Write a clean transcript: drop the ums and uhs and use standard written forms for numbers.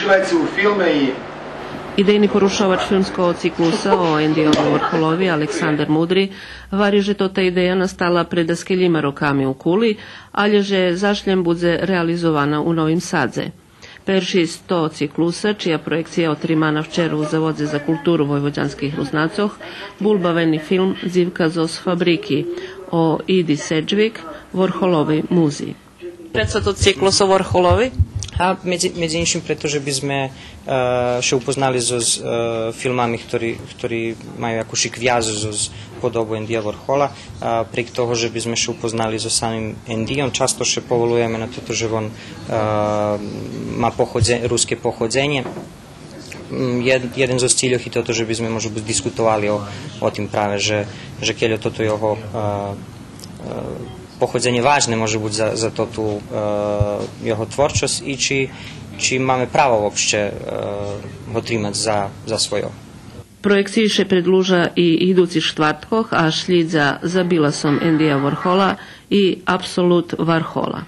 gledajte u filme i Idejni porušovač filmskого ciklusa o Andyovi Warholovi, Aleksander Mudry, vari, že to ta ideja nastala pred skeljima rokami u Kuli, ali že zašljem bude realizovana u Novim Sadze. Perši 100 ciklusa, čija projekcija otrimana včera u Zavodze za kulturu vojvođanskih Rusnacoh, bulbaveni film Zivka zos fabriki o Idi Sedžvik, Warholovi muziji. Predstavu ciklusu Warholovi? A medzi inším, pretože by sme še upoznali so filmami, ktorí majú akúši kviazu z podobu Andya Warhola. Prek toho, že by sme še upoznali so samým Andyom, často še povolujeme na to, že on má ruské pochodzenje. Jeden zo ciljev je to, že by sme možno diskutovali o tim prave, že keľo toto jeho pochodzenie vážne može biti za to tu jeho tvorčosť i či máme pravo uopšte ho trimati za svojo. Projekciji še predluža i idući štvrtkoh, a šljica za bilasom Andya Warhola i Absolut Warhola.